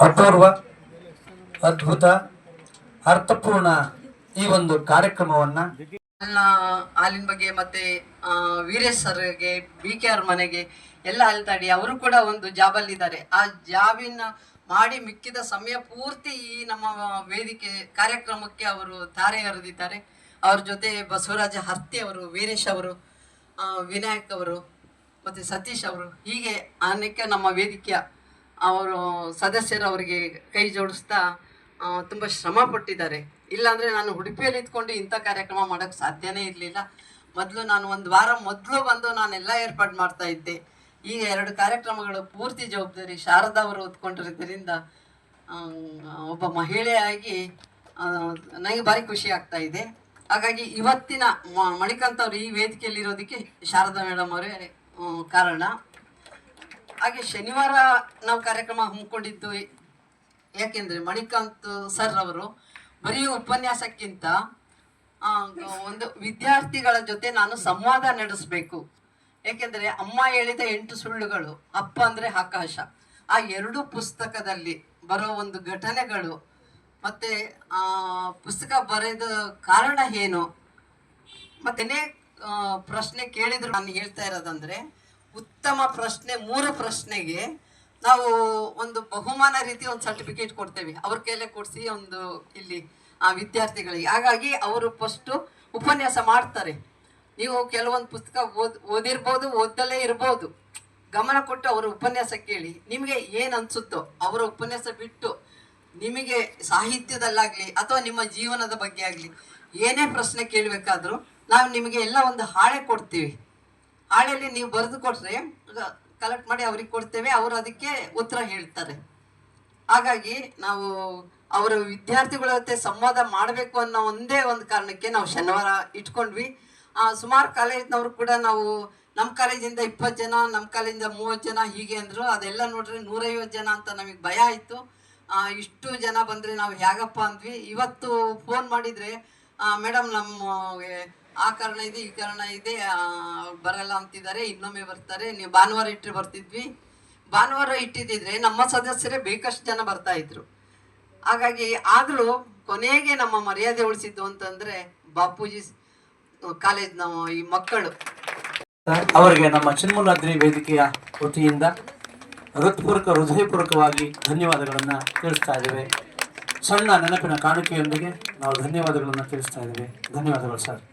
ಅಪೂರ್ವ, ಅದ್ಭುತ, ಅರ್ಥಪೂರ್ಣ ಈ ಒಂದು ಕಾರ್ಯಕ್ರಮವನ್ನ ಹಾಲಿನ ಬಗ್ಗೆ ಮತ್ತೆ ವೀರೇಶ್ ಸರ್ಗೆ BKR ಮನೆಗೆ ಎಲ್ಲ ಅಲ್ತಾಡಿ ಅವರು ಕೂಡ ಒಂದು ಜಾಬಲ್ಲಿದ್ದಾರೆ. ಆ ಜಾಬಿನ ಮಾಡಿ ಮಿಕ್ಕಿದ ಸಮಯ ಪೂರ್ತಿ ಈ ನಮ್ಮ ವೇದಿಕೆ ಕಾರ್ಯಕ್ರಮಕ್ಕೆ ಅವರು ತಾರೆ ಎರೆದಿದ್ದಾರೆ. ಅವ್ರ ಜೊತೆ ಬಸವರಾಜ ಹರ್ತಿ ಅವರು, ವೀರೇಶ್ ಅವರು, ವಿನಾಯಕ್ ಅವರು ಮತ್ತು ಸತೀಶ್ ಅವರು, ಹೀಗೆ ಅನೇಕ ನಮ್ಮ ವೇದಿಕೆಯ ಅವರು ಸದಸ್ಯರು ಅವರಿಗೆ ಕೈ ಜೋಡಿಸ್ತಾ ತುಂಬ ಶ್ರಮ ಪಟ್ಟಿದ್ದಾರೆ. ಇಲ್ಲಾಂದರೆ ನಾನು ಉಡುಪಿಯಲ್ಲಿ ಇದ್ಕೊಂಡು ಇಂಥ ಕಾರ್ಯಕ್ರಮ ಮಾಡೋಕ್ಕೆ ಸಾಧ್ಯನೇ ಇರಲಿಲ್ಲ. ಮೊದಲು ನಾನು ಒಂದು ವಾರ ಮೊದಲು ಬಂದು ನಾನೆಲ್ಲ ಏರ್ಪಾಡು ಮಾಡ್ತಾ ಇದ್ದೆ. ಈಗ 2 ಕಾರ್ಯಕ್ರಮಗಳು ಪೂರ್ತಿ ಜವಾಬ್ದಾರಿ ಶಾರದಾ ಅವರು ಹೊತ್ಕೊಂಡಿರೋದ್ರಿಂದ ಒಬ್ಬ ಮಹಿಳೆಯಾಗಿ ನನಗೆ ಭಾರಿ ಖುಷಿ ಆಗ್ತಾ ಇದೆ. ಹಾಗಾಗಿ ಇವತ್ತಿನ ಮಣಿಕಾಂತ್ ಅವರು ಈ ವೇದಿಕೆಯಲ್ಲಿರೋದಕ್ಕೆ ಶಾರದಾ ಮೇಡಮ್ ಅವರೇ ಕಾರಣ. ಹಾಗೆ ಶನಿವಾರ ನಾವು ಕಾರ್ಯಕ್ರಮ ಹಮ್ಮಿಕೊಂಡಿದ್ದು ಯಾಕೆಂದರೆ ಮಣಿಕಾಂತ್ ಸರ್ ಅವರು ಬರೀ ಉಪನ್ಯಾಸಕ್ಕಿಂತ ಒಂದು ವಿದ್ಯಾರ್ಥಿಗಳ ಜೊತೆ ನಾನು ಸಂವಾದ ನಡೆಸಬೇಕು. ಏಕೆಂದರೆ ಅಮ್ಮ ಹೇಳಿದ 8 ಸುಳ್ಳುಗಳು, ಅಪ್ಪ ಅಂದರೆ ಆಕಾಶ, ಆ 2 ಪುಸ್ತಕದಲ್ಲಿ ಬರೋ ಒಂದು ಘಟನೆಗಳು ಮತ್ತು ಪುಸ್ತಕ ಬರೆದ ಕಾರಣ ಏನು, ಮತ್ತೇನೇ ಪ್ರಶ್ನೆ ಕೇಳಿದ್ರು ನಾನು ಹೇಳ್ತಾ ಇರೋದಂದರೆ ಉತ್ತಮ ಪ್ರಶ್ನೆ 3 ಪ್ರಶ್ನೆಗೆ ನಾವು ಒಂದು ಬಹುಮಾನ ರೀತಿ ಒಂದು ಸರ್ಟಿಫಿಕೇಟ್ ಕೊಡ್ತೇವೆ. ಅವ್ರ ಕೈಲೇ ಕೊಡಿಸಿ ಒಂದು ಇಲ್ಲಿ ವಿದ್ಯಾರ್ಥಿಗಳಿಗೆ. ಹಾಗಾಗಿ ಅವರು ಫಸ್ಟು ಉಪನ್ಯಾಸ ಮಾಡ್ತಾರೆ. ನೀವು ಕೆಲವೊಂದು ಪುಸ್ತಕ ಓದಿರ್ಬೋದು, ಓದಲೇ ಇರ್ಬೋದು, ಗಮನ ಕೊಟ್ಟು ಅವರ ಉಪನ್ಯಾಸ ಕೇಳಿ ನಿಮಗೆ ಏನು ಅನಿಸುತ್ತೋ ಅವರ ಉಪನ್ಯಾಸ ಬಿಟ್ಟು ನಿಮಗೆ ಸಾಹಿತ್ಯದಲ್ಲಾಗಲಿ ಅಥವಾ ನಿಮ್ಮ ಜೀವನದ ಬಗ್ಗೆ ಆಗಲಿ ಏನೇ ಪ್ರಶ್ನೆ ಕೇಳಬೇಕಾದ್ರೂ ನಾವು ನಿಮಗೆ ಎಲ್ಲ ಒಂದು ಹಾಳೆ ಕೊಡ್ತೀವಿ. ಹಾಳೆಯಲ್ಲಿ ನೀವು ಬರೆದು ಕೊಟ್ಟರೆ ಕಲೆಕ್ಟ್ ಮಾಡಿ ಅವ್ರಿಗೆ ಕೊಡ್ತೇವೆ, ಅವರು ಅದಕ್ಕೆ ಉತ್ತರ ಹೇಳ್ತಾರೆ. ಹಾಗಾಗಿ ನಾವು ಅವರ ವಿದ್ಯಾರ್ಥಿಗಳ ಜೊತೆ ಸಂವಾದ ಮಾಡಬೇಕು ಅನ್ನೋ ಒಂದೇ ಒಂದು ಕಾರಣಕ್ಕೆ ನಾವು ಶನಿವಾರ ಇಟ್ಕೊಂಡ್ವಿ. ಸುಮಾರು ಕಾಲೇಜಿನವರು ಕೂಡ ನಾವು ನಮ್ಮ ಕಾಲೇಜಿಂದ 20 ಜನ, ನಮ್ಮ ಕಾಲೇಜಿಂದ 30 ಜನ ಹೀಗೆ ಅಂದರು. ಅದೆಲ್ಲ ನೋಡ್ರಿ 150 ಜನ ಅಂತ ನಮಗೆ ಭಯ ಆಯಿತು. ಇಷ್ಟು ಜನ ಬಂದರೆ ನಾವು ಹೇಗಪ್ಪ ಅಂದ್ವಿ. ಇವತ್ತು ಫೋನ್ ಮಾಡಿದರೆ ಮೇಡಮ್ ನಮ್ಮ ಆ ಕಾರಣ ಇದೆ, ಈ ಕಾರಣ ಇದೆ, ಬರಲ್ಲ ಅಂತಿದ್ದಾರೆ, ಇನ್ನೊಮ್ಮೆ ಬರ್ತಾರೆ, ನೀವು ಭಾನುವಾರ ಇಟ್ಟರೆ ಬರ್ತಿದ್ವಿ. ಭಾನುವಾರ ಇಟ್ಟಿದ್ದಿದ್ರೆ ನಮ್ಮ ಸದಸ್ಯರೇ ಬೇಕಷ್ಟು ಜನ ಬರ್ತಾ ಇದ್ರು. ಹಾಗಾಗಿ ಆದರೂ ಕೊನೆಗೆ ನಮ್ಮ ಮರ್ಯಾದೆ ಉಳಿಸಿದ್ದು ಅಂತಂದರೆ ಬಾಪೂಜಿ ಕಾಲೇಜ್ನ ಈ ಮಕ್ಕಳು. ಅವರಿಗೆ ನಮ್ಮ ಚಿನ್ಮೂಲಾದ್ರಿ ವೇದಿಕೆಯ ವತಿಯಿಂದ ಹೃದಯಪೂರ್ವಕವಾಗಿ ಧನ್ಯವಾದಗಳನ್ನು ತಿಳಿಸ್ತಾ ಇದ್ದೇವೆ. ಸಣ್ಣ ನೆನಪಿನ ಕಾಣಿಕೆಯೊಂದಿಗೆ ನಾವು ಧನ್ಯವಾದಗಳನ್ನು ತಿಳಿಸ್ತಾ ಇದ್ದೇವೆ. ಧನ್ಯವಾದಗಳು ಸರ್.